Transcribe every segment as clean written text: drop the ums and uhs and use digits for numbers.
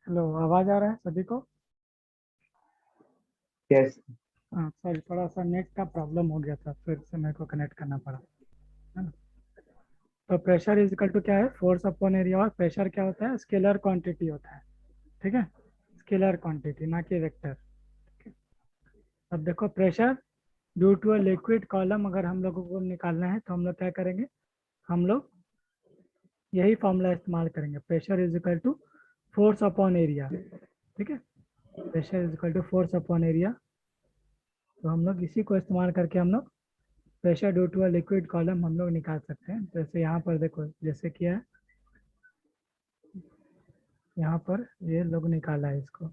Hello, आवाज आ रहा है सभी को? यस। हाँ सॉरी, थोड़ा सा नेट का प्रॉब्लम हो गया था, फिर से मेरे को कनेक्ट करना पड़ा, है ना। तो प्रेशर इज इक्वल टू क्या है? Force upon area. और प्रेशर क्या होता है? स्केलर क्वांटिटी होता है। ठीक है, स्केलर क्वांटिटी, ना कि वेक्टर। अब देखो, pressure due to a liquid column अगर हम लोगों को निकालना है तो हम लोग क्या करेंगे? हम लोग यही फॉर्मूला इस्तेमाल करेंगे, pressure is equal to force upon area. ठीक है, pressure is equal to force upon area. तो हम लोग इसी को इस्तेमाल करके हम लोग pressure due to a liquid column हम लोग निकाल सकते हैं। जैसे यहाँ पर देखो, जैसे किया है, यहाँ पर ये लोग निकाला है इसको।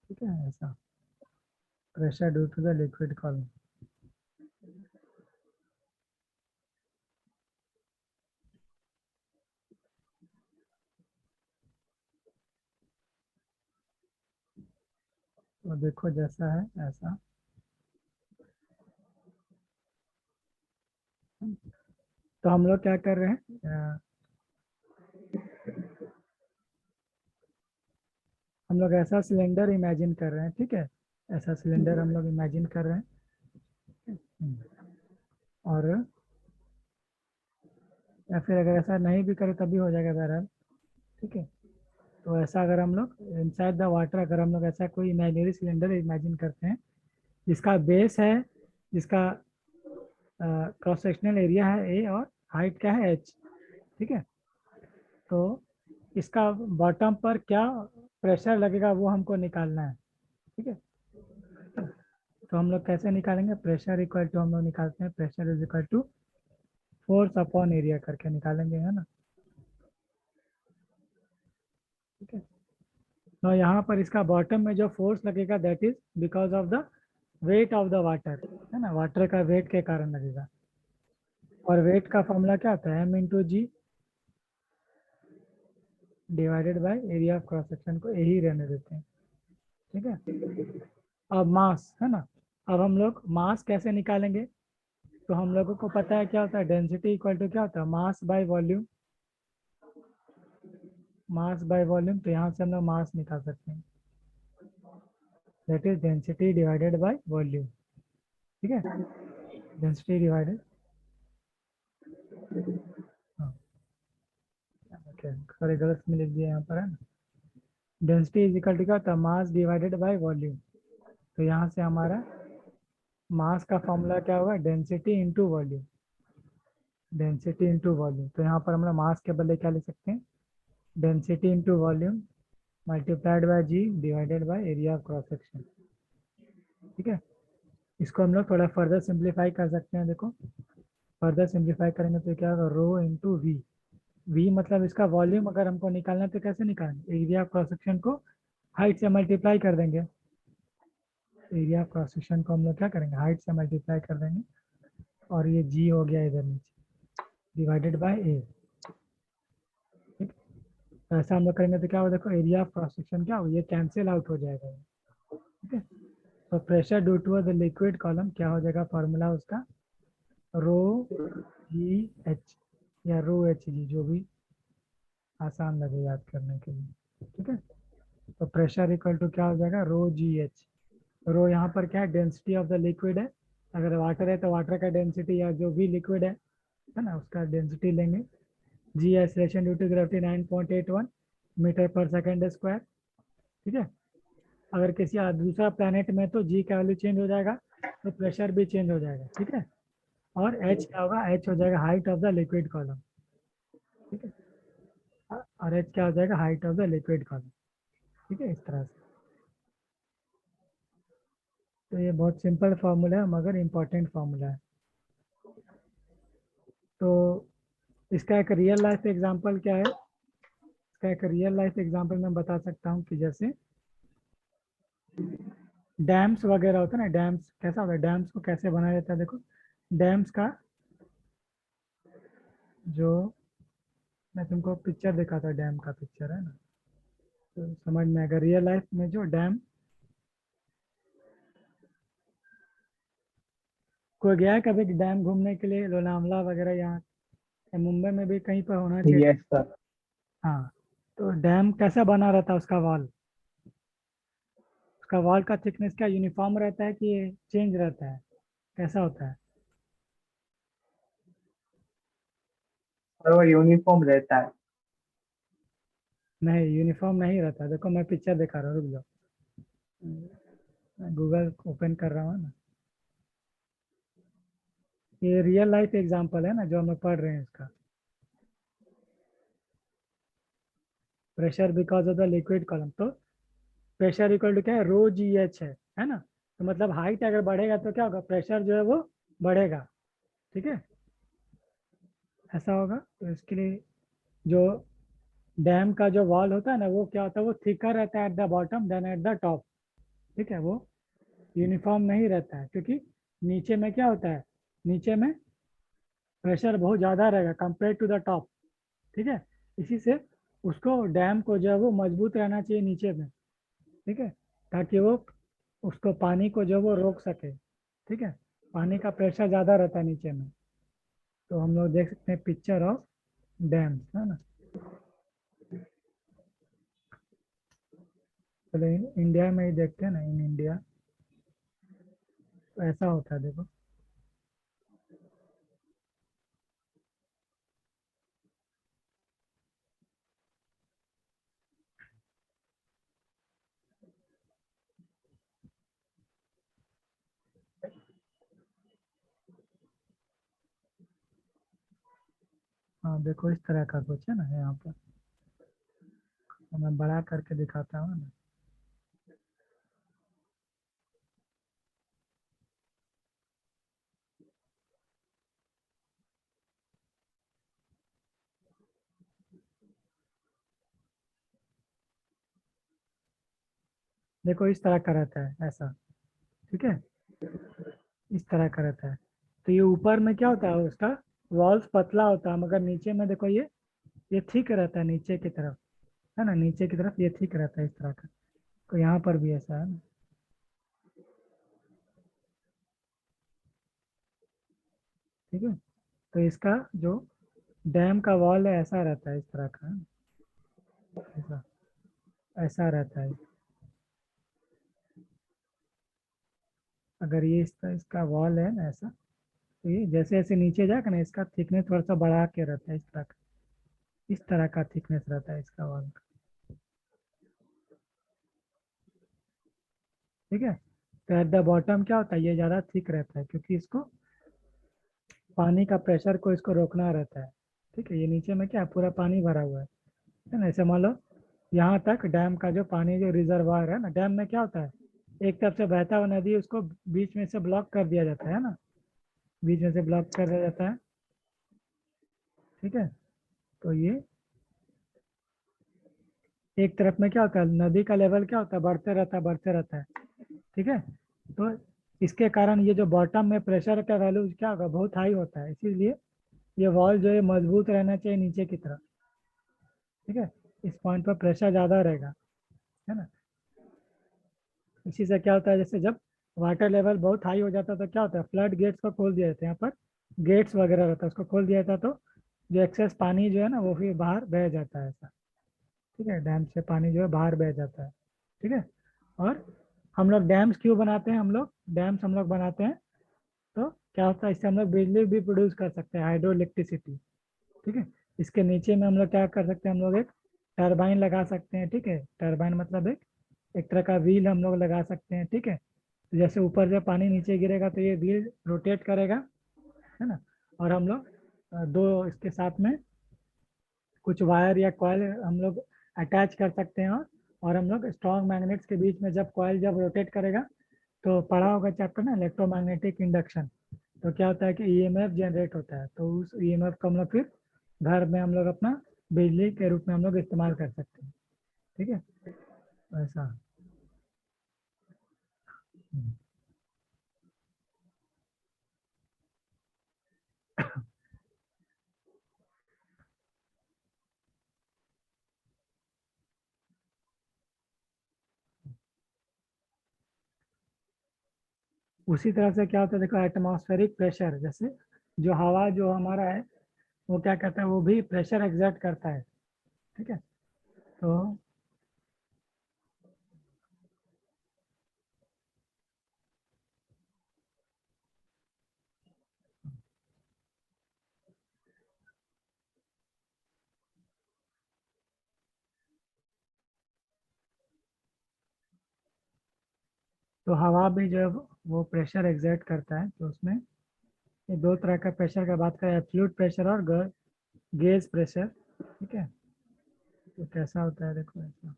ठीक है, ऐसा pressure due to the liquid column. तो देखो जैसा है ऐसा। तो हम लोग क्या कर रहे हैं? हम लोग ऐसा सिलेंडर इमेजिन कर रहे हैं। ठीक है, ऐसा सिलेंडर हम लोग इमेजिन कर रहे हैं। और या फिर अगर ऐसा नहीं भी करें तभी हो जाएगा बहरहाल। ठीक है, तो ऐसा अगर हम लोग इनसाइड द वाटर, अगर हम लोग ऐसा कोई इमेजिनरी सिलेंडर इमेजिन करते हैं जिसका बेस है, जिसका क्रॉस सेक्शनल एरिया है ए और हाइट क्या है एच। ठीक है, तो इसका बॉटम पर क्या प्रेशर लगेगा वो हमको निकालना है। ठीक है, तो हम लोग कैसे निकालेंगे? प्रेशर इक्वल टू, हम लोग निकालते हैं pressure is equal to force upon area करके निकालेंगे, है ना। ठीक है, तो यहाँ पर इसका बॉटम में जो फोर्स लगेगा that is because of the weight of the water, है ना, वाटर का वेट के कारण लगेगा। और वेट का फॉर्मूला क्या होता है? M into g divided by area of cross section को यही रहने देते हैं। ठीक है, अब मास, है ना। अब हम लोग मास कैसे निकालेंगे? तो हम लोगों को पता है क्या होता है, डेंसिटी इक्वल टू क्या होता है? Mass by volume. Mass by volume, तो यहाँ से हम लोग मास निकाल सकते हैं, that is density divided by volume. ठीक है, डेंसिटी डिवाइडेड, हाँ ओके सॉरी गलत में लिख दिया यहाँ पर, है ना। डेंसिटी इज इक्वल टू क्या होता है? Mass divided by volume. तो यहाँ से हमारा मास का फॉर्मूला क्या होगा? Density into volume. Density into volume, तो यहाँ पर हम लोग मास के बदले क्या लिख सकते हैं? Density into volume multiplied by g divided by area of cross section. ठीक है, इसको हम लोग थोड़ा फर्दर सिंप्लीफाई कर सकते हैं। देखो, फर्दर सिंप्लीफाई करेंगे तो क्या होगा? Rho into we. वी मतलब इसका वॉल्यूम अगर हमको निकालना है तो कैसे निकालेंगे? एरिया ऑफ क्रॉस सेक्शन को हाइट से मल्टीप्लाई कर देंगे। एरिया ऑफ क्रॉस सेक्शन को हम लोग क्या करेंगे? हाइट से मल्टीप्लाई कर देंगे। और ये जी हो गया इधर नीचे, डिवाइडेड बाय ए। ठीक, तो ऐसा हम लोग करेंगे तो क्या होगा? देखो, एरिया ऑफ क्रॉस सेक्शन क्या होगा? ये कैंसिल आउट हो जाएगा। ठीक है, तो pressure due to the liquid column क्या हो जाएगा? फॉर्मूला उसका रो जी एच, या रो एच जी, जो भी आसान लगे याद करने के लिए। ठीक है, तो प्रेशर इक्वल टू क्या हो जाएगा? रो जी एच। रो यहाँ पर क्या है? डेंसिटी ऑफ द लिक्विड है। अगर वाटर है तो वाटर का डेंसिटी, या जो भी लिक्विड है ना, उसका डेंसिटी लेंगे। G acceleration due to gravity 9.81 metre per second square. ठीक है, अगर किसी दूसरा प्लेनेट में तो जी का वैल्यू चेंज हो जाएगा, तो प्रेशर भी चेंज हो जाएगा। ठीक है, और एच क्या होगा? एच हो जाएगा height of the liquid column. ठीक है, और एच क्या हो जाएगा? Height of the liquid column. ठीक है, इस तरह से। तो ये बहुत सिंपल फार्मूला है मगर इम्पोर्टेंट फार्मूला है। तो इसका एक रियल लाइफ एग्जांपल क्या है? इसका एक रियल लाइफ एग्जांपल मैं बता सकता हूँ कि जैसे डैम्स वगैरह होता है ना, डैम्स कैसा होता है? डैम्स को कैसे बनाया जाता है? देखो, डैम्स का जो, मैं तुमको पिक्चर दिखाता, डैम का पिक्चर है ना, तो समझ में आएगा। रियल लाइफ में जो डैम, कोई गया है कभी डैम घूमने के लिए, लोनावला वगैरह यहाँ, या मुंबई में भी कहीं पर होना चाहिए। Yes sir. हाँ, तो डैम कैसा बना रहता है उसका वॉल, उसका वॉल का थिकनेस क्या यूनिफॉर्म रहता है कि चेंज रहता है, कैसा होता है? और वो यूनिफॉर्म रहता है। नहीं, यूनिफॉर्म नहीं रहता, देखो मैं पिक्चर दिखा रहा हूँ, रुक जाओ, मैं गूगल ओपन कर रहा हूँ ना। ये रियल लाइफ एग्जांपल है ना जो हम लोग पढ़ रहे हैं इसका। Pressure because of the liquid column, तो प्रेशर इक्वल टू क्या है, रो जी एच है ना। तो मतलब हाइट अगर बढ़ेगा तो क्या होगा, प्रेशर जो है वो बढ़ेगा, ठीक है, ऐसा होगा। तो इसके लिए जो डैम का जो वॉल होता है ना, वो क्या होता है, वो थिकर रहता है at the bottom then at the top, ठीक है। वो यूनिफॉर्म नहीं रहता है, क्योंकि नीचे में क्या होता है, नीचे में प्रेशर बहुत ज़्यादा रहेगा कंपेयर टू द टॉप, ठीक है। इसी से उसको डैम को जो है वो मजबूत रहना चाहिए नीचे में, ठीक है, ताकि वो उसको पानी को जो है वो रोक सके, ठीक है। पानी का प्रेशर ज़्यादा रहता है नीचे में। तो हम लोग देख सकते हैं पिक्चर ऑफ डैम, है ना। चलो इंडिया में ही देखते हैं ना, इन इंडिया तो ऐसा होता है, देखो। हाँ देखो, इस तरह का कुछ है ना यहाँ पर, तो मैं बड़ा करके दिखाता हूँ ना। देखो इस तरह का रहता है ऐसा, ठीक है, इस तरह का रहता है। तो ये ऊपर में क्या होता है, उसका वॉल्स पतला होता है, मगर नीचे में देखो ये थिक रहता है नीचे की तरफ, है ना, नीचे की तरफ ये थिक रहता है इस तरह का। तो यहाँ पर भी ऐसा है ना, ठीक है। तो इसका जो डैम का वॉल है ऐसा रहता है, इस तरह का, है ना? ऐसा ऐसा रहता है। अगर ये इसका वॉल है ना ऐसा, तो ये जैसे जैसे नीचे जाएगा ना, इसका थिकनेस थोड़ा सा बढ़ा के रहता है, इस तरह का, इस तरह का थिकनेस रहता है इसका वॉल का, ठीक है। तो एट द बॉटम क्या होता है, ये ज़्यादा थिक रहता है, क्योंकि इसको पानी का प्रेशर को इसको रोकना रहता है, ठीक है। ये नीचे में क्या है, पूरा पानी भरा हुआ है ना। ऐसे मान लो यहाँ तक डैम का जो पानी जो रिजर्वायर है ना, डैम में क्या होता है, एक तरफ से बहता हुआ नदी, उसको बीच में से ब्लॉक कर दिया जाता है ना, बीच में से ब्लॉक कर दिया जाता है, ठीक है। तो ये एक तरफ में क्या होता है, नदी का लेवल क्या होता है, बढ़ते रहता है, बढ़ते रहता है, ठीक है। तो इसके कारण ये जो बॉटम में प्रेशर का वैल्यू क्या होगा, बहुत हाई होता है, इसीलिए ये वॉल जो है मजबूत रहना चाहिए नीचे की तरफ, ठीक है। इस पॉइंट पर प्रेशर ज़्यादा रहेगा, है ना। इसी से क्या होता है, जैसे जब वाटर लेवल बहुत हाई हो जाता है तो क्या होता है, फ्लड गेट्स को खोल दिया जाता है, यहाँ पर गेट्स वगैरह रहता है, उसको खोल दिया जाता है, तो जो एक्सेस पानी जो है ना वो फिर बाहर बह जाता है, ऐसा, ठीक है। डैम से पानी जो है बाहर बह जाता है, ठीक है। और हम लोग डैम्स क्यों बनाते हैं, हम लोग डैम्स हम लोग बनाते हैं, तो क्या होता है, इससे हम लोग बिजली भी प्रोड्यूस कर सकते हैं, हाइड्रो इलेक्ट्रिसिटी, ठीक है। इसके नीचे में हम लोग क्या कर सकते हैं, हम लोग एक टरबाइन लगा सकते हैं, ठीक है। टरबाइन मतलब एक एक तरह का व्हील हम लोग लगा सकते हैं, ठीक है। तो जैसे ऊपर से पानी नीचे गिरेगा तो ये व्हील रोटेट करेगा, है ना। और हम लोग दो इसके साथ में कुछ वायर या कॉयल हम लोग अटैच कर सकते हैं, और हम लोग स्ट्रॉन्ग मैग्नेट्स के बीच में जब कॉयल जब रोटेट करेगा, तो पढ़ा होगा चैप्टर ना, इलेक्ट्रोमैग्नेटिक इंडक्शन। तो क्या होता है कि ईएमएफ जनरेट होता है, तो उस ईएमएफ को हम लोग फिर घर में हम लोग अपना बिजली के रूप में हम लोग इस्तेमाल कर सकते हैं, ठीक है, ऐसा। हम्म। उसी तरह से क्या होता है, देखो एटमॉस्फेरिक प्रेशर, जैसे जो हवा जो हमारा है वो क्या कहता है, वो भी प्रेशर एग्जर्ट करता है। ठीक है, तो हवा भी जो है वो प्रेशर एग्जर्ट करता है। तो उसमें ये दो तरह का प्रेशर का बात करें, एब्सोल्यूट प्रेशर और गेज प्रेशर। ठीक है, तो कैसा होता है देखो ऐसा।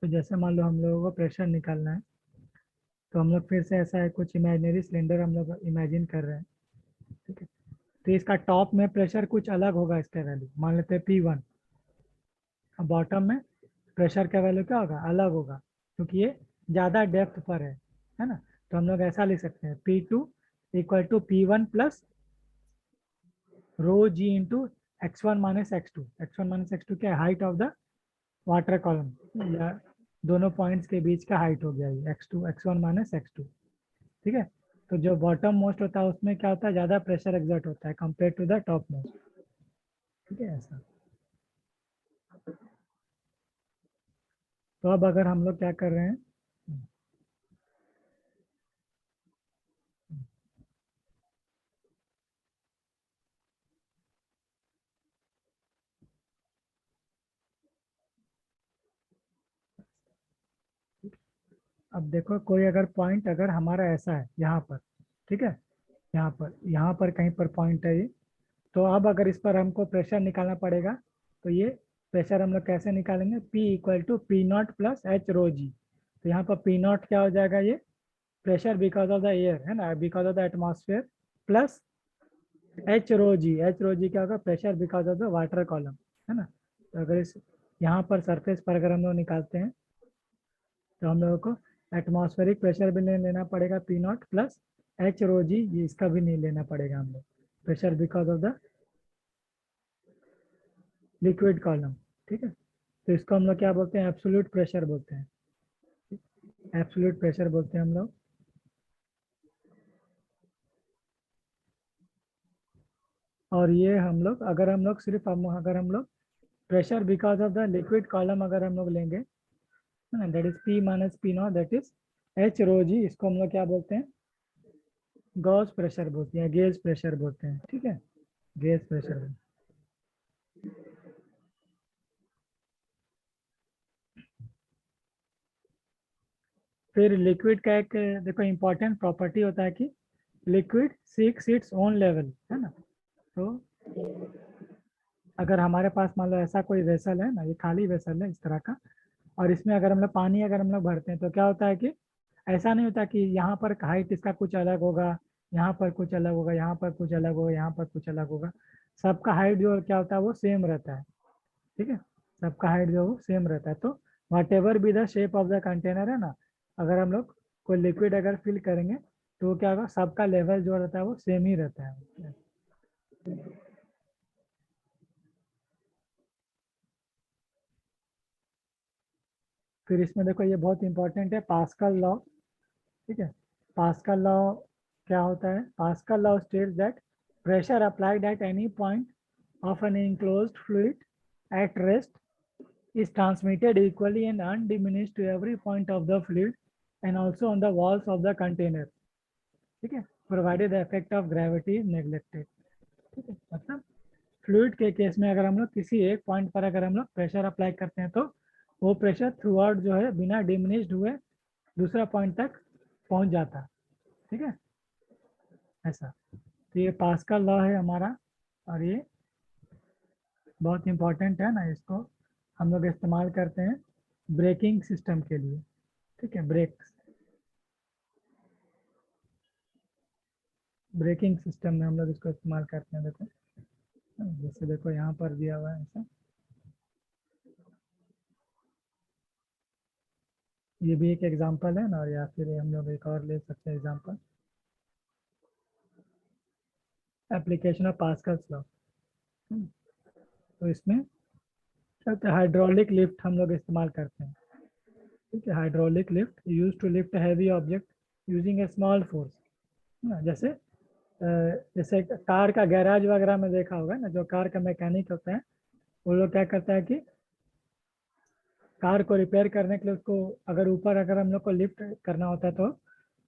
तो जैसे मान लो हम लोगों को प्रेशर निकालना है, तो हम लोग फिर से ऐसा है कुछ इमेजिनरी सिलेंडर हम लोग इमेजिन कर रहे हैं। ठीक है, तो इसका टॉप में प्रेशर कुछ अलग होगा, इसका वैल्यू मान लेते हैं P1, और बॉटम में प्रेशर का वैल्यू क्या होगा, अलग होगा, क्योंकि ये ज़्यादा डेप्थ पर है ना। तो हम लोग ऐसा लिख सकते हैं P2 equal to P1 plus rho g into x1 minus x two. X one minus x two क्या है, height of the water column, या दोनों पॉइंट्स के बीच का हाइट हो गया ये x1 माइनस एक्स टू। ठीक है, तो जो बॉटम मोस्ट होता है उसमें क्या होता है, ज़्यादा प्रेशर एग्जर्ट होता है compare to the top most. ठीक है ऐसा। तो अब अगर हम लोग क्या कर रहे हैं, अब देखो कोई अगर पॉइंट अगर हमारा ऐसा है यहाँ पर, ठीक है, यहाँ पर कहीं पर पॉइंट है ये, तो अब अगर इस पर हमको प्रेशर निकालना पड़ेगा, तो ये प्रेशर हम लोग कैसे निकालेंगे, P equal to p not plus h rho g. तो यहाँ पर पी नॉट क्या हो जाएगा, ये pressure because of the air है ना, because of the atmosphere, plus h rho g क्या होगा, pressure because of the water column, है ना। तो अगर इस यहाँ पर सरफेस पर अगर हम लोग निकालते हैं, तो हम लोगों को एटमॉस्फेरिक प्रेशर भी नहीं लेना पड़ेगा P not plus h rho जी, इसका भी नहीं लेना पड़ेगा हम लोग, pressure because of the liquid column. ठीक है, तो इसको हम लोग क्या बोलते हैं, एब्सोल्यूट प्रेशर बोलते हैं। एब्सोल्यूट प्रेशर बोलते हैं हम लोग। और ये हम लोग अगर हम लोग सिर्फ अगर हम लोग pressure because of the liquid column अगर हम लोग लेंगे, है ना, that is P minus p not, that is h rho g, इसको हम लोग क्या बोलते हैं, गॉस प्रेशर बोलते हैं, गेज प्रेशर बोलते हैं। ठीक है, गेज प्रेशर। फिर लिक्विड का एक देखो इंपॉर्टेंट प्रॉपर्टी होता है कि liquid seeks its own level, है ना। तो अगर हमारे पास मान लो ऐसा कोई वेसल है ना, ये खाली वेसल है इस तरह का, और इसमें अगर हम लोग पानी अगर हम लोग भरते हैं, तो क्या होता है कि ऐसा नहीं होता कि यहाँ पर हाइट इसका कुछ अलग होगा, यहाँ पर कुछ अलग होगा, यहाँ पर कुछ अलग होगा, यहाँ पर कुछ अलग होगा। सबका हाइट जो क्या होता है वो सेम रहता है। ठीक है, सबका हाइट जो है वो सेम रहता है। तो whatever be the shape of the container है ना, अगर हम लोग कोई लिक्विड अगर फिल करेंगे, तो वो क्या होगा, सबका लेवल जो रहता है वो सेम ही रहता है। फिर इसमें देखो ये बहुत इंपॉर्टेंट है, पास्कल लॉ। ठीक है, पास्कल लॉ क्या होता है, pascal law states that pressure applied at any point of an enclosed fluid at rest is transmitted equally and undiminished to every point of the fluid and also on the walls of the container। ठीक है, provided the effect of gravity is neglected। ठीक है, मतलब fluid के case में अगर हम लोग किसी एक पॉइंट पर अगर हम लोग प्रेशर अप्लाई करते हैं, तो वो प्रेशर थ्रू आउट जो है बिना डिमिनिश्ड हुए दूसरा पॉइंट तक पहुंच जाता है। ठीक है ऐसा। तो ये पास्कल लॉ है हमारा, और ये बहुत इंपॉर्टेंट है ना, इसको हम लोग इस्तेमाल करते हैं ब्रेकिंग सिस्टम के लिए। ठीक है, ब्रेकिंग सिस्टम में हम लोग इसको इस्तेमाल करते हैं। देखो जैसे देखो यहाँ पर दिया हुआ है ऐसा, ये भी एक एग्जांपल है ना, और या फिर हम लोग एक और ले सकते हैं example, application of Pascal's law. तो इसमें तो हाइड्रोलिक लिफ्ट हम लोग इस्तेमाल करते हैं। ठीक है, hydraulic lift use to lift heavy object using a small force. ना जैसे जैसे कार का गैराज वगैरह में देखा होगा ना, जो कार का मैकेनिक होता है वो लोग क्या करता है कि कार को रिपेयर करने के लिए उसको अगर ऊपर अगर हम लोग को लिफ्ट करना होता है तो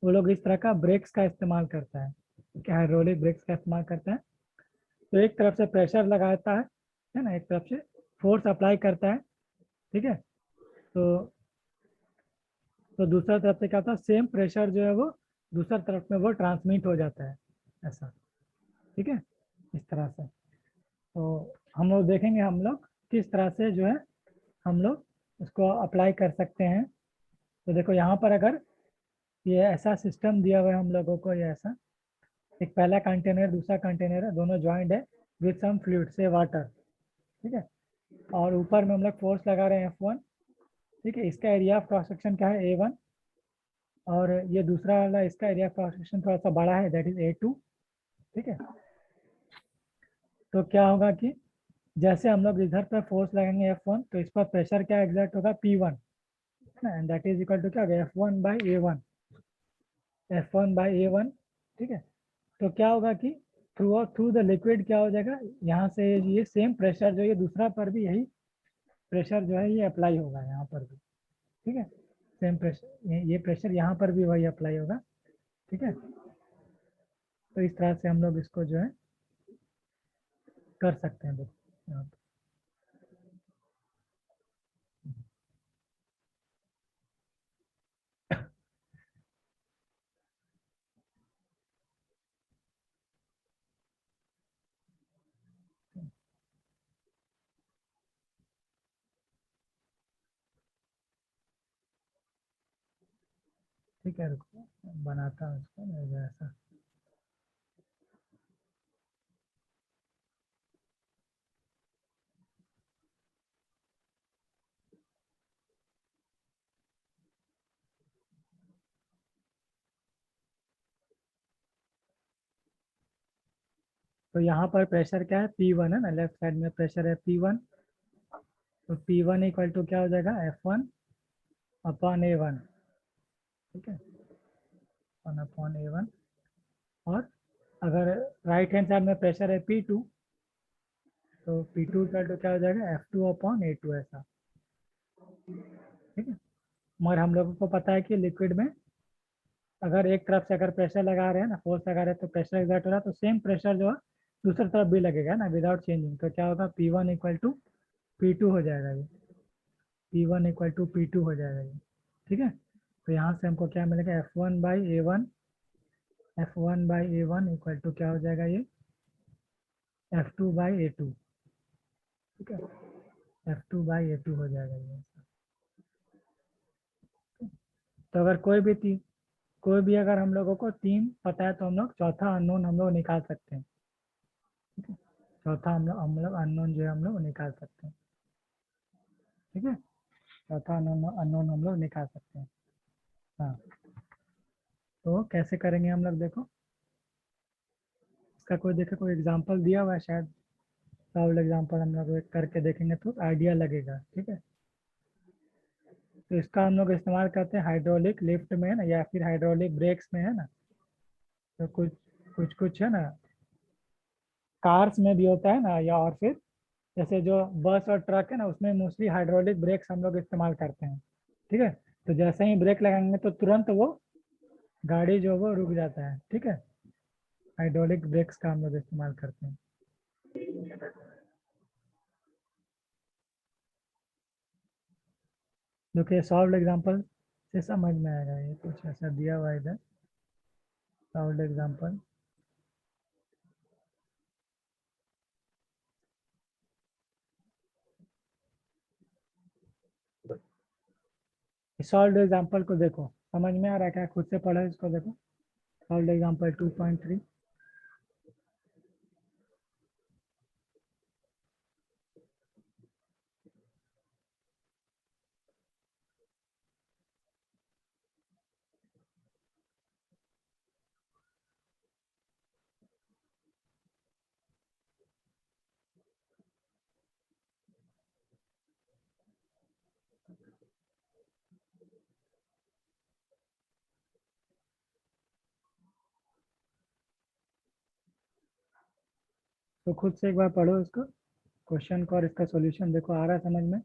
वो लोग इस तरह का ब्रेक्स का इस्तेमाल करता है, क्या हाइड्रोलिक ब्रेक्स का इस्तेमाल करता है। तो एक तरफ से प्रेशर लगाता है ना, एक तरफ से फोर्स अप्लाई करता है। ठीक है, तो दूसरा तरफ से क्या होता है, सेम प्रेशर जो है वो दूसरा तरफ में वो ट्रांसमिट हो जाता है, ऐसा। ठीक है, इस तरह से। तो हम लोग देखेंगे हम लोग किस तरह से जो है हम लोग उसको अप्लाई कर सकते हैं। तो देखो यहाँ पर अगर ये ऐसा सिस्टम दिया हुआ है हम लोगों को, ये ऐसा एक पहला कंटेनर दूसरा कंटेनर है, दोनों ज्वाइंट है विथ सम फ्लूइड से वाटर। ठीक है, और ऊपर में हम लोग फोर्स लगा रहे हैं F1। ठीक है, इसका एरिया ऑफ क्रॉस सेक्शन क्या है, A1। और ये दूसरा वाला इसका एरिया ऑफ क्रॉस सेक्शन थोड़ा सा बड़ा है, दैट इज A2। ठीक है, तो क्या होगा कि जैसे हम लोग इधर पर फोर्स लगाएंगे F1 तो इस पर प्रेशर क्या एग्जर्ट होगा, P1, है ना, and that is equal to क्या होगा, F1/A1। ठीक है, तो क्या होगा कि थ्रू द लिक्विड क्या हो जाएगा, यहाँ से ये सेम प्रेशर जो ये दूसरा पर भी यही प्रेशर जो है ये अप्लाई होगा यहाँ पर भी। ठीक है, सेम प्रेशर, ये प्रेशर यहाँ पर भी वही अप्लाई होगा। ठीक है, तो इस तरह से हम लोग इसको जो है कर सकते हैं देखो यहाँ पे। ठीक है, रुको बनाता हूँ इसको मैं ऐसा। तो यहाँ पर प्रेशर क्या है, P1 है ना, लेफ्ट साइड में प्रेशर है P1। तो P1 इक्वल टू क्या हो जाएगा, F1/A1। ठीक है, 1/A1। और अगर राइट हैंड साइड में प्रेशर है P2 तो P2 इक्वल टू क्या हो जाएगा, F2/A2, ऐसा। ठीक है, मगर हम लोगों को पता है कि लिक्विड में अगर एक तरफ से अगर प्रेशर लगा रहे हैं ना, फोर्स लगा रहे हैं तो प्रेशर एग्जर्ट हो रहा है, तो सेम प्रेशर जो है दूसरी तरफ भी लगेगा ना विदाउट चेंजिंग। तो क्या होगा, P1 इक्वल टू P2 हो जाएगा ये, P1 इक्वल टू P2 हो जाएगा ये। ठीक है, तो यहाँ से हमको क्या मिलेगा, F1/A1 इक्वल टू क्या हो जाएगा ये, F2/A2। ठीक है, F2/A2 हो जाएगा ये। तो अगर कोई भी अगर हम लोगों को तीन पता है तो हम लोग चौथा अननोन हम लोग निकाल सकते हैं। ठीक है, चौथा हम लोग अननोन जो है हम लोग निकाल सकते हैं। ठीक है, चौथा अननोन हम लोग निकाल सकते हैं। हाँ, तो कैसे करेंगे हम लोग देखो, इसका कोई देखो कोई एग्जांपल दिया हुआ है शायद, सॉल्व एग्जांपल हम लोग एक करके देखेंगे तो आइडिया लगेगा। ठीक है, तो इसका हम लोग इस्तेमाल करते हैं हाइड्रोलिक लिफ्ट में है ना, या फिर हाइड्रोलिक ब्रेक्स में, है ना। तो कुछ कुछ कुछ है ना कार्स में भी होता है ना, या और फिर जैसे जो बस और ट्रक है ना उसमें मोस्टली हाइड्रोलिक ब्रेक्स हम लोग इस्तेमाल करते हैं। ठीक है, तो जैसे ही ब्रेक लगाएंगे तो तुरंत वो गाड़ी जो है वो रुक जाता है। ठीक है, हाइड्रोलिक ब्रेक्स का हम लोग इस्तेमाल करते हैं। जो कि सॉल्व एग्जांपल से समझ में आएगा, ये कुछ ऐसा दिया हुआ है इधर, सॉल्व एग्जांपल। सॉल्व एग्जांपल को देखो, समझ में आ रहा है क्या, खुद से पढ़ो इसको देखो। Solve example 2.3। तो खुद से एक बार पढ़ो इसको, क्वेश्चन को, और इसका सॉल्यूशन देखो आ रहा है समझ में।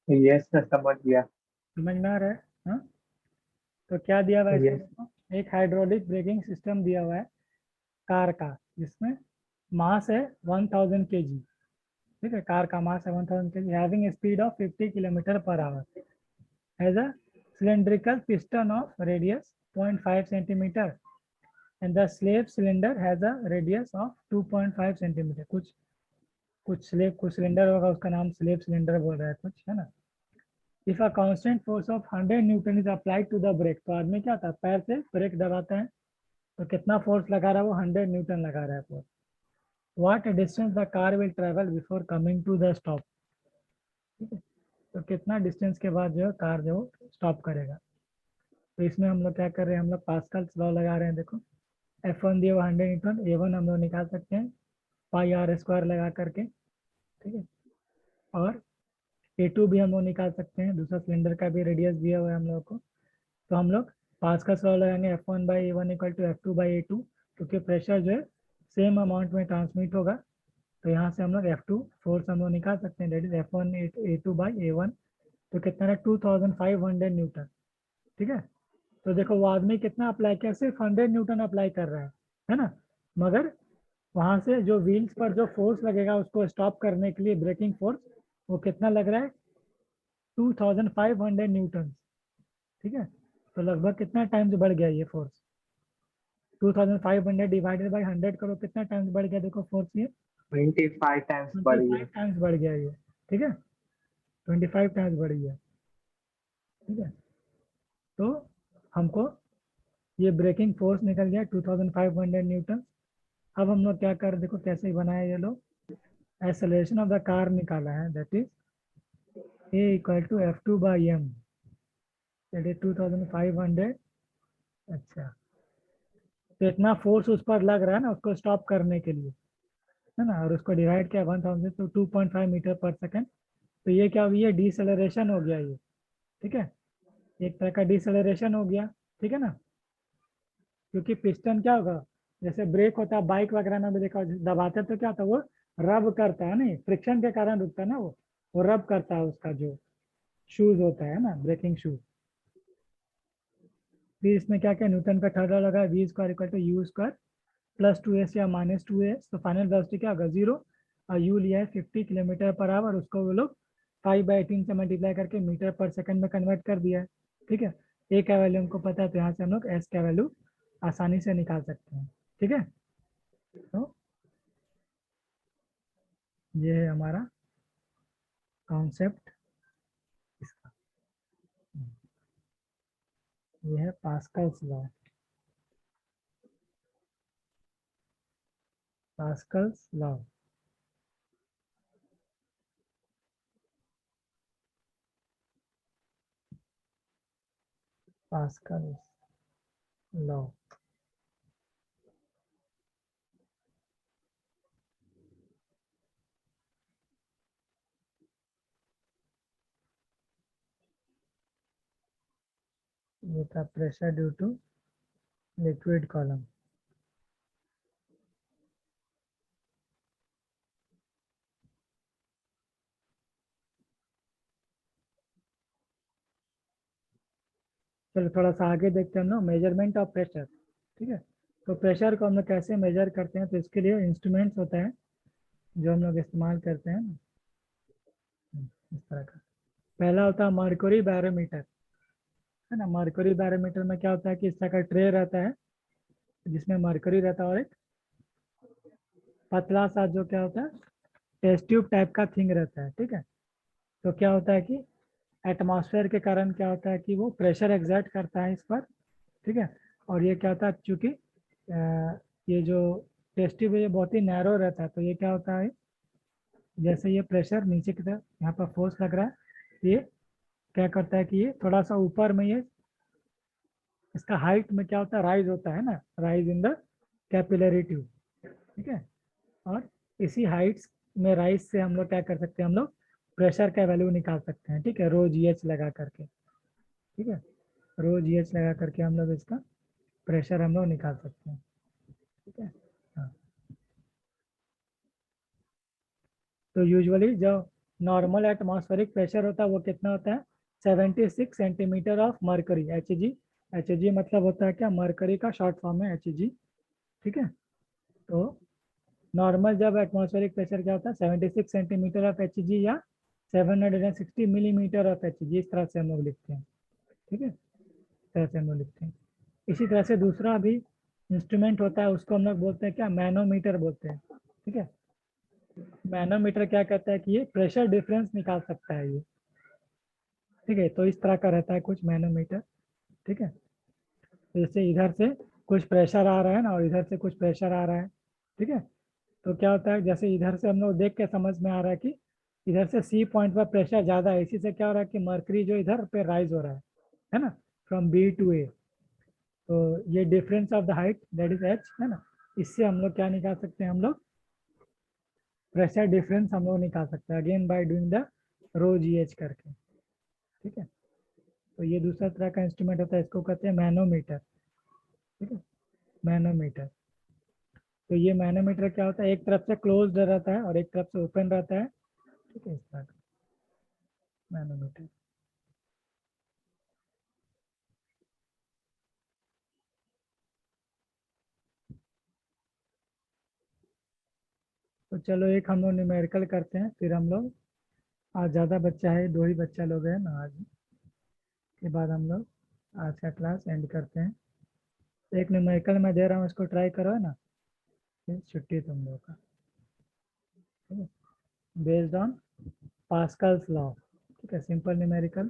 यस सर, समझ गया। समझ में आ रहा है? हाँ, तो क्या दिया हुआ है इसमें यस। देखो, एक हाइड्रोलिक ब्रेकिंग सिस्टम दिया हुआ है कार का, जिसमें मास है 1000 kg। ठीक है, कार का मास है 1000 kg, having speed of 50 kilometre per hour, has a cylindrical piston of radius 0.5 centimeter and the slave cylinder has a radius of 2.5 centimeter। कुछ सिलेंडर होगा, उसका नाम स्लेव सिलेंडर बोल रहा है कुछ, है ना। If a constant force of 100 newton is applied to the brake, तो आदमी क्या था, पैर से ब्रेक दबाते हैं, तो कितना फोर्स लगा रहा है वो, 100 न्यूटन लगा रहा है force. What distance the car will travel before coming to the stop. ठीक है, तो कितना डिस्टेंस के बाद जो है कार जो स्टॉप करेगा। तो इसमें हम लोग क्या कर रहे हैं, हम लोग पास्कल्स लॉ लगा रहे हैं। देखो F1 दिया हुआ 100 न्यूटन, A1 हम लोग निकाल सकते हैं पाई आर स्क्वायर लगा करके। ठीक है, और A2 भी हम लोग निकाल सकते हैं, दूसरा सिलेंडर का भी रेडियस दिया हुआ है हम लोग को। तो हम लोग पास्कल्स लॉ लगाएंगे, F1/A1 इक्वल टू F2/A2, क्योंकि प्रेशर जो है सेम अमाउंट में ट्रांसमिट होगा। तो यहाँ से हम लोग F2 फोर्स हम लोग निकाल सकते हैं, दैट इज F1/A2/A1। तो कितना है, 2500 न्यूटन। ठीक है, तो देखो वो आदमी कितना अप्लाई किया, सिर्फ 100 न्यूटन अप्लाई कर रहा है ना। मगर वहां से जो व्हील्स पर जो फोर्स लगेगा उसको स्टॉप करने के लिए, ब्रेकिंग फोर्स, वो कितना लग रहा है, 2500 न्यूटन। ठीक है, तो लगभग कितना टाइम्स बढ़ गया ये फोर्स, 2500 डिवाइडेड बाई 100 करो, कितना टाइम्स बढ़ गया देखो फोर्स ये, 25 टाइम्स बढ़ 25 गया। टाइम्स बढ़ गया ये। ठीक है, 25 टाइम्स बढ़ गया। ठीक है, तो हमको ये ब्रेकिंग फोर्स निकल गया 2500 न्यूटन। अब हम लोग क्या कर, देखो कैसे बनाया ये लोग, एक्सेलरेशन ऑफ द कार निकाला है, that is A equal to F2/m, that is 2500। अच्छा, तो इतना फोर्स उस पर लग रहा है ना उसको स्टॉप करने के लिए, है ना, और उसको डिवाइड किया 1000 तो 2.5 मीटर पर सेकेंड। तो ये क्या हुई है, डिसलेरेशन हो गया ये। ठीक है, एक तरह का डिसलेरेशन हो गया। ठीक है ना, क्योंकि पिस्टन क्या होगा, जैसे ब्रेक होता है बाइक वगैरह में भी देखा, दबाते तो क्या होता है वो रब करता है, नहीं फ्रिक्शन के कारण रुकता है ना वो रब करता है, उसका जो शूज होता है ना, ब्रेकिंग शूज। फिर इसमें क्या क्या न्यूटन का थर्ड लॉ लगा, v square equal to u square plus 2s या -2s, तो फाइनल वेलोसिटी क्या होगा, 0। और यू लिया है 50 किलोमीटर पर आवर, उसको वो लोग 5/18 से मल्टीप्लाई करके मीटर पर सेकंड में कन्वर्ट कर दिया है। ठीक है, ए का वैल्यू हमको पता है, तो यहाँ से हम लोग एस का वैल्यू आसानी से निकाल सकते हैं। ठीक है, तो ये है हमारा कॉन्सेप्ट इसका, ये है Pascal's law. Pascal's law, Pascal's law. ये था pressure due to liquid column. चलो थोड़ा सा आगे देखते हैं हम लोग, मेजरमेंट ऑफ प्रेशर। ठीक है, तो प्रेशर को हम लोग कैसे मेजर करते हैं, तो इसके लिए इंस्ट्रूमेंट्स होता है जो हम लोग इस्तेमाल करते हैं ना, इस तरह का। पहला होता है मर्क्यूरी बैरोमीटर, है ना। मर्क्यूरी बैरोमीटर में क्या होता है कि इस तरह का ट्रे रहता है जिसमें मर्क्यूरी रहता है, और एक पतला सा जो क्या होता है टेस्ट ट्यूब टाइप का थिंग रहता है। ठीक है, तो क्या होता है कि एटमॉस्फेयर के कारण क्या होता है कि वो प्रेशर एग्जर्ट करता है इस पर। ठीक है, और ये क्या होता है चूंकि ये जो टेस्ट ट्यूब है ये बहुत ही नैरो रहता है, तो ये क्या होता है जैसे ये प्रेशर नीचे की तरफ यहाँ पर फोर्स लग रहा है, तो ये क्या करता है कि ये थोड़ा सा ऊपर में ये इसका हाइट में क्या होता है राइज होता है ना, rise in the capillary tube. ठीक है, और इसी हाइट्स में राइज से हम लोग क्या कर सकते हैं, हम लोग प्रेशर का वैल्यू निकाल सकते हैं। ठीक है, रो जी एच लगा करके। ठीक है, रो जी एच लगा करके हम लोग इसका प्रेशर हम लोग निकाल सकते हैं। ठीक है, हाँ। तो यूजुअली जो नॉर्मल एटमॉस्फेरिक प्रेशर होता है वो कितना होता है, 76 centimetre of mercury, H G. H G मतलब होता है क्या, मरकरी का शॉर्ट फॉर्म है एच जी। ठीक है, तो नॉर्मल जब एटमॉस्फेरिक प्रेशर क्या होता है 76 सेंटीमीटर ऑफ एच जी या 760 मिलीमीटर ऑफ एच जी, इस तरह से हम लोग लिखते हैं। ठीक है, इस तरह से हम लोग लिखते हैं। इसी तरह से दूसरा भी इंस्ट्रूमेंट होता है, उसको हम लोग बोलते हैं क्या, मैनोमीटर बोलते हैं। ठीक है, मैनोमीटर क्या कहता है कि ये प्रेशर डिफरेंस निकाल सकता है ये। ठीक है, तो इस तरह का रहता है कुछ मैनोमीटर। ठीक है, तो जैसे इधर से कुछ प्रेशर आ रहा है ना और इधर से कुछ प्रेशर आ रहा है। ठीक है, तो क्या होता है जैसे इधर से हम लोग देख के समझ में आ रहा है कि इधर से सी पॉइंट पर प्रेशर ज़्यादा है, इसी से क्या हो रहा है कि मर्करी जो इधर पे राइज हो रहा है ना, फ्रॉम बी टू ए। तो ये difference of the height that is H, है ना, इससे हम लोग क्या निकाल सकते हैं, हम लोग प्रेशर डिफरेंस हम लोग निकाल सकते हैं again by doing the rho g h करके। ठीक है, तो ये दूसरा तरह का इंस्ट्रूमेंट होता है, इसको कहते हैं मैनोमीटर। ठीक है, मैनोमीटर। तो ये मैनोमीटर क्या होता है, एक तरफ से क्लोज्ड रहता है और एक तरफ से ओपन रहता है। ठीक है, इस तरह का मैनोमीटर। तो चलो एक हम लोग न्यूमेरिकल करते हैं, फिर हम लोग, आज ज़्यादा बच्चा है, दो ही बच्चा लोग हैं ना आज, के बाद हम लोग आज का क्लास एंड करते हैं। तो एक न्यूमेरिकल मैं दे रहा हूँ, इसको ट्राई करो, है ना, फिर छुट्टी तुम लोग का। ठीक है, बेस्ड ऑन पास्कल्स लॉ। ठीक है, simple numerical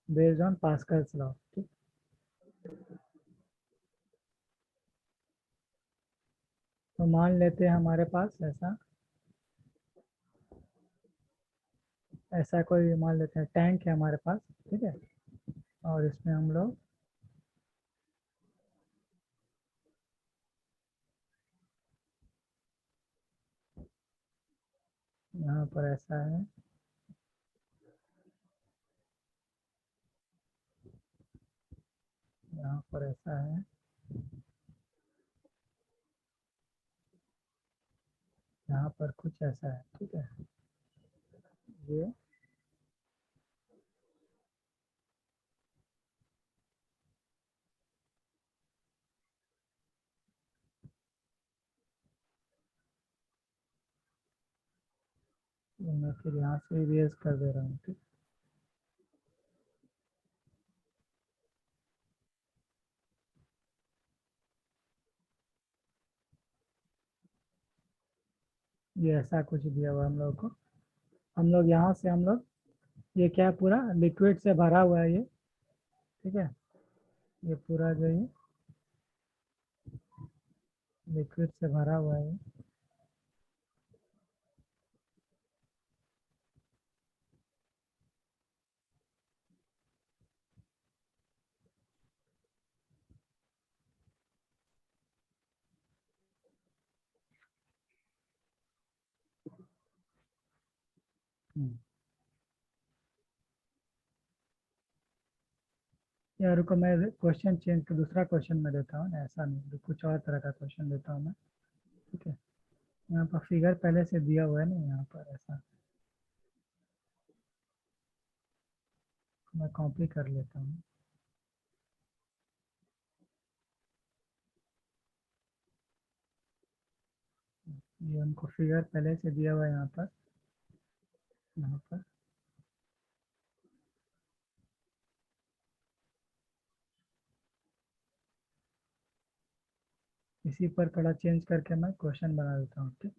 based on Pascal's law. ठीक, तो मान लेते हैं हमारे पास ऐसा ऐसा कोई मान लेते हैं टैंक है हमारे पास। ठीक है, और इसमें हम लोग यहाँ पर ऐसा है, यहाँ पर ऐसा है, यहाँ पर कुछ ऐसा है। ठीक है, ये मैं फिर यहाँ से इरेज कर दे रहा हूँ। ठीक, ये ऐसा कुछ दिया हुआ है हम लोग को। हम लोग यहाँ से हम लोग, ये क्या है, पूरा लिक्विड से भरा हुआ है ये। ठीक है, ये पूरा जो ये लिक्विड से भरा हुआ है ये। हम्म। यार रुको, मैं क्वेश्चन चेंज कर दूसरा क्वेश्चन में देता हूँ ना, ऐसा नहीं, कुछ और तरह का क्वेश्चन देता हूँ मैं। ठीक है, यहाँ पर फिगर पहले से दिया हुआ है ना, यहाँ पर ऐसा मैं कॉपी कर लेता हूँ। ये हमको फिगर पहले से दिया हुआ है यहाँ पर, यहाँ पर। इसी पर थोड़ा चेंज करके मैं क्वेश्चन बना देता हूँ, ठीक।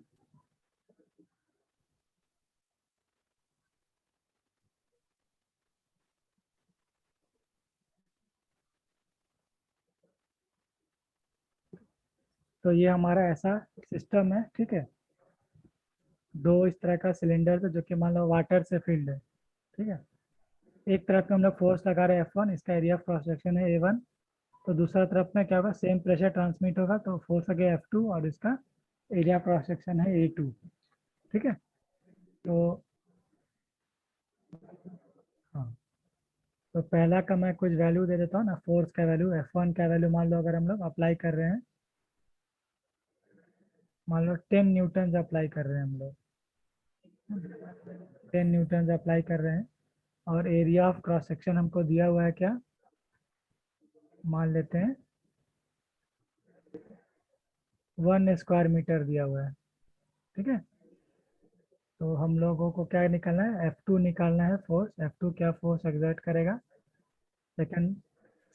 तो ये हमारा ऐसा सिस्टम है, ठीक है। दो इस तरह का सिलेंडर है जो कि मान लो वाटर से फिल्ड है, ठीक है। एक तरफ में हम लोग फोर्स लगा रहे हैं F1, इसका एरिया ऑफ क्रॉस सेक्शन है A1। तो दूसरा तरफ में क्या होगा, सेम प्रेशर ट्रांसमिट होगा, तो फोर्स आ गया F2 और इसका एरिया क्रॉस सेक्शन है A2, ठीक है। तो हाँ, तो पहला का मैं कुछ वैल्यू दे देता हूँ ना, फोर्स का वैल्यू F1 का वैल्यू मान लो अगर हम लोग अप्लाई कर रहे हैं, मान लो 10 न्यूटन अप्लाई कर रहे हैं हम लोग, 10 न्यूटन अप्लाई कर रहे हैं। और एरिया ऑफ क्रॉस सेक्शन हमको दिया हुआ है क्या, मान लेते हैं 1 स्क्वायर मीटर दिया हुआ है, ठीक है। तो हम लोगों को क्या निकालना है, F2 निकालना है, फोर्स F2 क्या फोर्स एक्सर्ट करेगा सेकंड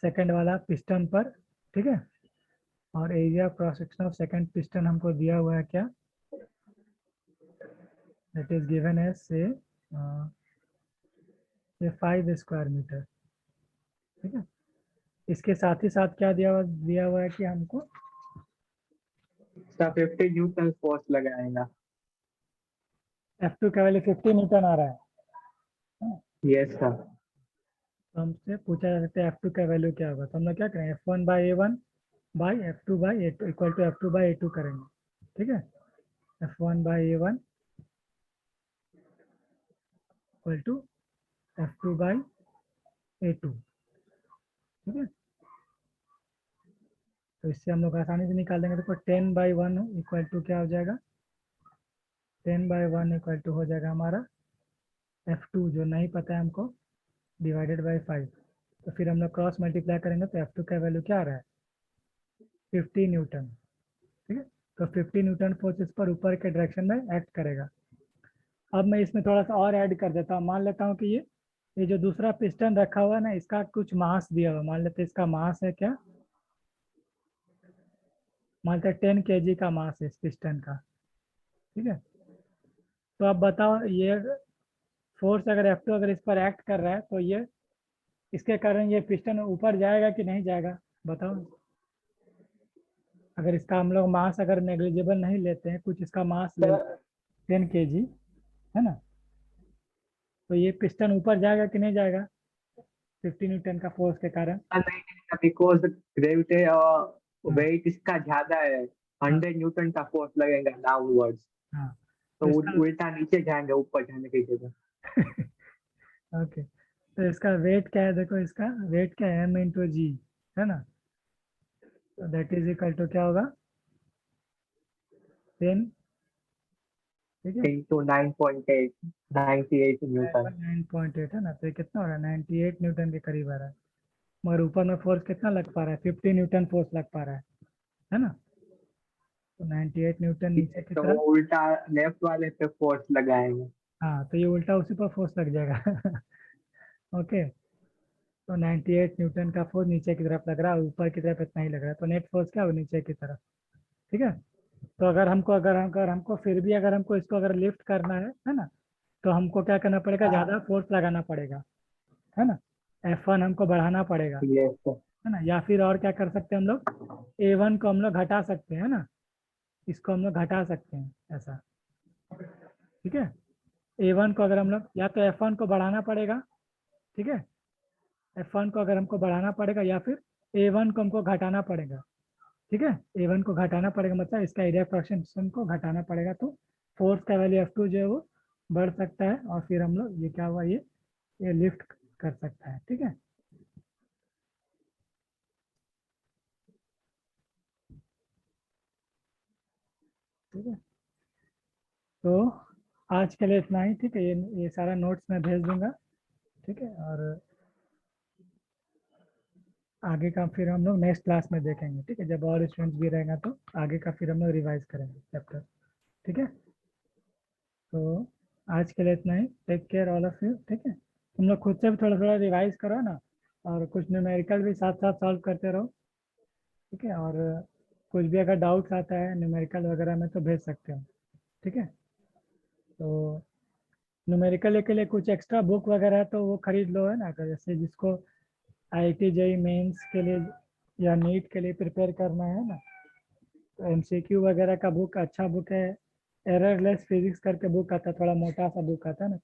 सेकंड वाला पिस्टन पर, ठीक है। और area cross section of second piston हमको दिया हुआ है क्या, दैट इज गिवन एज से 5 स्क्वायर मीटर, ठीक है। इसके साथ ही साथ क्या दिया हुआ है कि हमको इसका 50 न्यूटन फोर्स लगाएगा। F2 का वैल्यू 50 न्यूटन आ रहा है। Yes sir. तो हमसे पूछा जा सकता है F2 का वैल्यू क्या होगा, तो हम लोग क्या करेंगे, F1/A1 by F2/A2 equal to F2/A2 करेंगे, ठीक है। F1/A1 इक्वल टू F2/A2, ठीक है। तो इससे हम लोग आसानी से निकाल देंगे। देखो 10/1 इक्वल टू क्या हो जाएगा, 10/1 इक्वल टू हो जाएगा हमारा F2 जो नहीं पता है हमको, डिवाइडेड बाई 5। तो फिर हम लोग क्रॉस मल्टीप्लाई करेंगे तो F2 का वैल्यू क्या आ रहा है, 50 न्यूटन, ठीक है। तो 50 न्यूटन फोर्स इस पर ऊपर के डायरेक्शन में एक्ट करेगा। अब मैं इसमें थोड़ा सा और ऐड कर देता हूँ, मान लेता हूँ कि ये जो दूसरा पिस्टन रखा हुआ है ना, इसका कुछ मास दिया हुआ, मान लेते हैं इसका मास है क्या, मान लेते हैं 10 kg का मास है इस पिस्टन का, ठीक है। तो अब बताओ ये फोर्स अगर F2 अगर इस पर एक्ट कर रहा है तो ये इसके कारण ये पिस्टन ऊपर जाएगा कि नहीं जाएगा, बताओ। अगर इसका हम लोग मास अगर नेग्लिजिबल नहीं लेते हैं, कुछ इसका मास ले सर 10 kg, है ना, तो ये पिस्टन ऊपर जाएगा कि नहीं जाएगा 50 न्यूटन का फोर्स के कारण। नहीं, बिकॉज ग्रेविटी हाँ वेट इसका ज्यादा है। हाँ 100 न्यूटन का फोर्स लगेगा डाउनवर्ड्स। हाँ। तो तो इसका उल्टा नीचे जाएंगे ऊपर जाने की जगह। ओके, तो इसका वेट क्या है, देखो इसका वेट क्या है, M × G, है ना। तो दैट इज इक्वल टू क्या होगा 10, ठीक है। 9.8, 98 न्यूटन। 9.8 है ना, तो ये कितना हो रहा है, 98 न्यूटन के करीब आ रहा है। मगर ऊपर में फोर्स कितना लग पा रहा है, 50 न्यूटन फोर्स लग पा रहा है ना। तो 98 न्यूटन नीचे की तो तरफ, वो उल्टा लेफ्ट वाले पे फोर्स लगाएंगे। हाँ तो ये उल्टा उसी पर फोर्स लग जाएगा। ओके, तो 98 न्यूटन का फोर्स नीचे की तरफ लग रहा है, ऊपर की तरफ इतना ही लग रहा है, तो नेट फोर्स क्या हो नीचे की तरफ, ठीक है। तो अगर हमको फिर भी अगर हमको इसको अगर लिफ्ट करना है ना, तो हमको क्या करना पड़ेगा, ज़्यादा फोर्स लगाना पड़ेगा, है ना। F1 हमको बढ़ाना पड़ेगा, यस सर। है ना। या फिर और क्या कर सकते हैं हम लोग, A1 को हम लोग घटा सकते हैं, है ना, इसको हम लोग घटा सकते हैं ऐसा, ठीक है। A1 को अगर हम लोग या तो F1 को बढ़ाना पड़ेगा, ठीक है। F1 को अगर हमको बढ़ाना पड़ेगा या फिर A1 को हमको घटाना पड़ेगा, ठीक है। A1 को घटाना पड़ेगा मतलब इसका एरिया फ्रैक्शन को घटाना पड़ेगा, तो फोर्स का वैल्यू F2 जो है वो बढ़ सकता है, और फिर हम लोग ये क्या हुआ, ये लिफ्ट कर सकता है, ठीक है। ठीक है, तो आज के लिए इतना ही, ठीक है। ये सारा नोट्स मैं भेज दूंगा, ठीक है। और आगे का फिर हम लोग नेक्स्ट क्लास में देखेंगे, ठीक है, जब और स्टूडेंट्स भी रहेगा तो आगे का फिर हम लोग रिवाइज करेंगे चैप्टर, ठीक है। तो आज के लिए इतना ही, take care all of you, ठीक है। तुम लोग खुद से भी थोड़ा थोड़ा रिवाइज करो ना, और कुछ न्यूमेरिकल भी साथ साथ सॉल्व करते रहो, ठीक है। और कुछ भी अगर डाउट्स आता है न्यूमेरिकल वगैरह में तो भेज सकते हो, ठीक है। तो न्यूमेरिकल के लिए कुछ एक्स्ट्रा बुक वगैरह है तो वो खरीद लो, है ना, अगर जैसे जिसको आईआईटी जेई मेंस के लिए या नीट के लिए प्रिपेयर करना है ना, तो एमसीक्यू वगैरह का बुक अच्छा बुक है। एररलेस फिजिक्स करके बुक आता है, थोड़ा मोटा सा बुक आता है ना,